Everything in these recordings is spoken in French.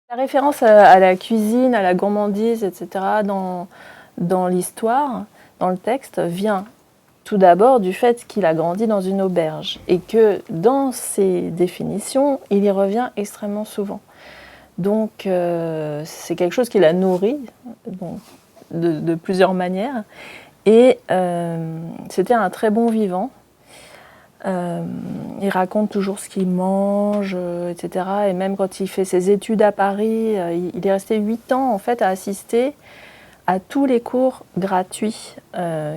La référence à la cuisine, à la gourmandise, etc. dans l'histoire, dans le texte, vient tout d'abord du fait qu'il a grandi dans une auberge et que dans ses définitions, il y revient extrêmement souvent. Donc c'est quelque chose qui l'a nourri donc, de plusieurs manières et c'était un très bon vivant. Il raconte toujours ce qu'il mange, etc. Et même quand il fait ses études à Paris, il est resté 8 ans en fait à assister à tous les cours gratuits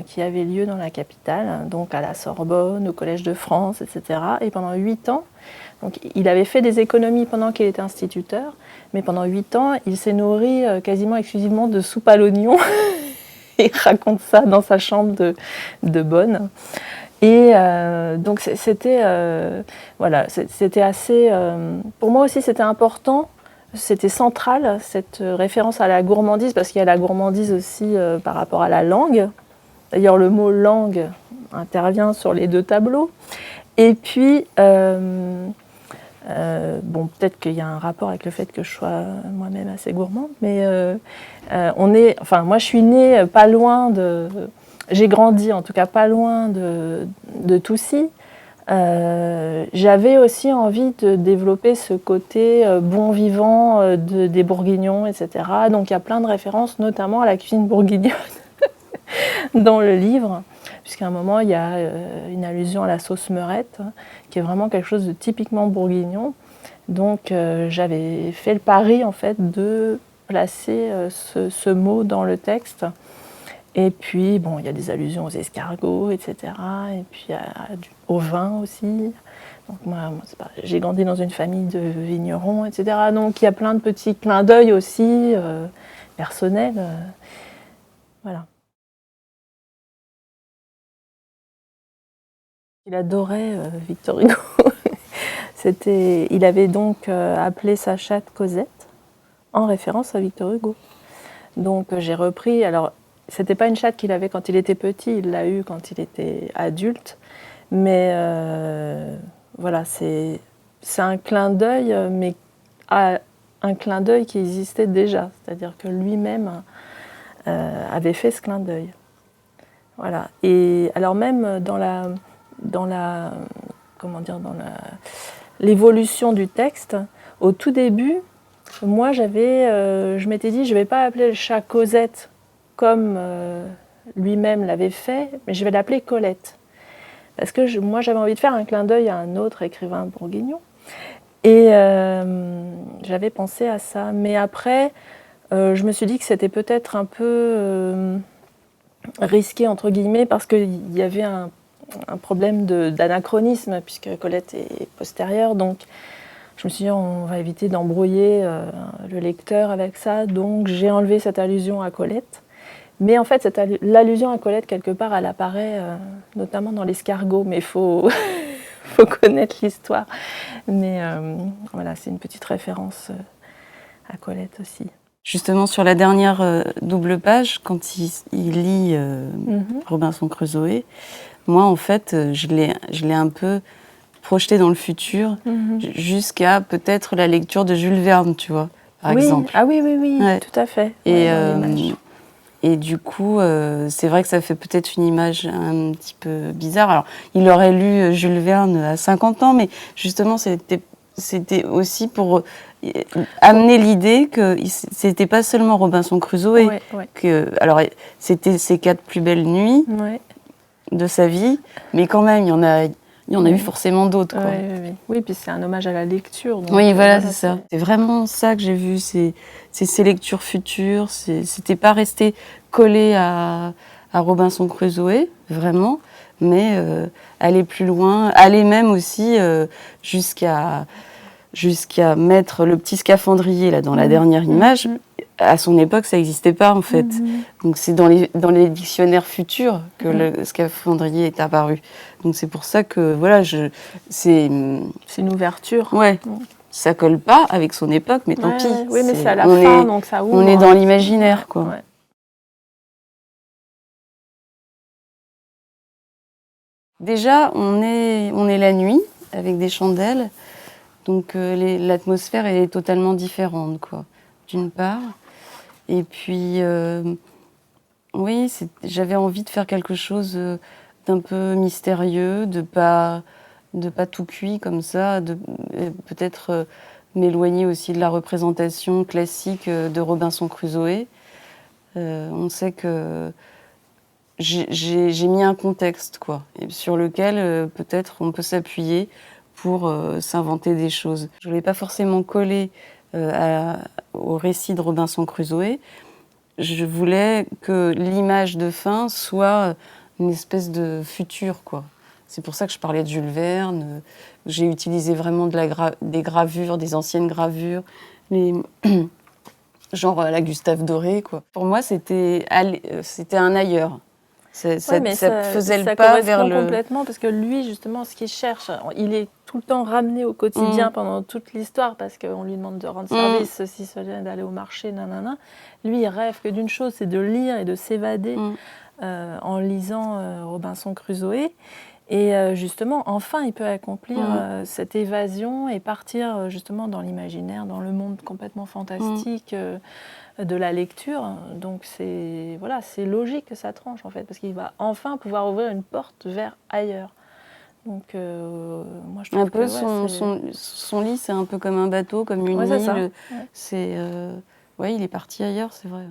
qui avaient lieu dans la capitale, donc à la Sorbonne, au Collège de France, etc. Et pendant 8 ans, donc il avait fait des économies pendant qu'il était instituteur, mais pendant 8 ans, il s'est nourri quasiment exclusivement de soupe à l'oignon. Il raconte ça dans sa chambre de bonne. Et donc c'était voilà, c'était assez. Pour moi aussi, c'était important. C'était central, cette référence à la gourmandise, parce qu'il y a la gourmandise aussi par rapport à la langue. D'ailleurs, le mot langue intervient sur les deux tableaux. Et puis, bon, peut-être qu'il y a un rapport avec le fait que je sois moi-même assez gourmande, mais moi, je suis née pas loin de. J'ai grandi en tout cas pas loin de Toucy. J'avais aussi envie de développer ce côté bon vivant des Bourguignons, etc. Donc il y a plein de références, notamment à la cuisine bourguignonne dans le livre, puisqu'à un moment il y a une allusion à la sauce meurette, qui est vraiment quelque chose de typiquement bourguignon. Donc j'avais fait le pari en fait de placer ce mot dans le texte. Et puis, bon, il y a des allusions aux escargots, etc. Et puis au vin aussi. Donc moi j'ai grandi dans une famille de vignerons, etc. Donc il y a plein de petits clins d'œil aussi, personnels. Voilà. Il adorait Victor Hugo. Il avait donc appelé sa chatte Cosette, en référence à Victor Hugo. Donc j'ai repris, alors c'était pas une chatte qu'il avait quand il était petit, il l'a eue quand il était adulte, mais voilà, c'est un clin d'œil, mais un clin d'œil qui existait déjà, c'est-à-dire que lui-même avait fait ce clin d'œil. Voilà. Et alors même dans l'évolution du texte, au tout début, moi je m'étais dit, je ne vais pas appeler le chat Cosette comme lui-même l'avait fait, mais je vais l'appeler Colette. Parce que moi j'avais envie de faire un clin d'œil à un autre écrivain bourguignon. Et j'avais pensé à ça. Mais après, je me suis dit que c'était peut-être un peu risqué, entre guillemets, parce qu'il y avait un problème d'anachronisme, puisque Colette est postérieure. Donc je me suis dit, on va éviter d'embrouiller le lecteur avec ça. Donc j'ai enlevé cette allusion à Colette. Mais en fait, l'allusion à Colette, quelque part, elle apparaît notamment dans l'escargot, mais il faut connaître l'histoire. Mais voilà, c'est une petite référence à Colette aussi. Justement, sur la dernière double page, quand il lit Robinson Crusoe, moi, en fait, je l'ai un peu projeté dans le futur, jusqu'à peut-être la lecture de Jules Verne, tu vois, par exemple. Ah oui, ouais. Tout à fait. Et du coup, c'est vrai que ça fait peut-être une image un petit peu bizarre. Alors, il aurait lu Jules Verne à 50 ans, mais justement, c'était aussi pour amener l'idée que c'était pas seulement Robinson Crusoe. Alors, c'était ses 4 plus belles nuits de sa vie, mais quand même, il y en a eu forcément d'autres. Oui, puis c'est un hommage à la lecture. Donc, oui, voilà, c'est ça. C'est vraiment ça que j'ai vu, c'est ces lectures futures. C'était pas resté collé à Robinson Crusoe, vraiment, mais aller plus loin, aller même aussi jusqu'à mettre le petit scaphandrier là dans la dernière image. À son époque, ça n'existait pas en fait. Donc c'est dans les dictionnaires futurs que le scaphandrier est apparu. Donc c'est pour ça que voilà, c'est une ouverture. Ouais. Ça colle pas avec son époque, mais tant pis. Oui, mais c'est à la fin, donc ça ouvre. On est dans l'imaginaire, quoi. Ouais. Déjà, on est la nuit avec des chandelles. Donc l'atmosphère est totalement différente, quoi, d'une part. Et puis, oui, j'avais envie de faire quelque chose d'un peu mystérieux, de pas tout cuit comme ça, peut-être m'éloigner aussi de la représentation classique de Robinson Crusoe. On sait que j'ai mis un contexte, quoi, et sur lequel peut-être on peut s'appuyer pour s'inventer des choses. Je ne voulais pas forcément coller au récit de Robinson Crusoe. Je voulais que l'image de fin soit une espèce de futur, quoi. C'est pour ça que je parlais de Jules Verne. J'ai utilisé vraiment des gravures, des anciennes gravures, genre la Gustave Doré, quoi. Pour moi, c'était un ailleurs. Ça Mais faisait ça le pas vers correspond le... complètement parce que lui, justement, ce qu'il cherche, il est tout le temps ramené au quotidien pendant toute l'histoire parce qu'on lui demande de rendre service, ceci, cela, d'aller au marché, nanana. Lui, il rêve que d'une chose, c'est de lire et de s'évader en lisant Robinson Crusoe. Et justement, enfin, il peut accomplir cette évasion et partir justement dans l'imaginaire, dans le monde complètement fantastique de la lecture. Donc c'est logique que ça tranche en fait, parce qu'il va enfin pouvoir ouvrir une porte vers ailleurs. Donc moi je trouve un peu que son lit, c'est un peu comme un bateau, comme une c'est ça. île. C'est il est parti ailleurs, c'est vrai.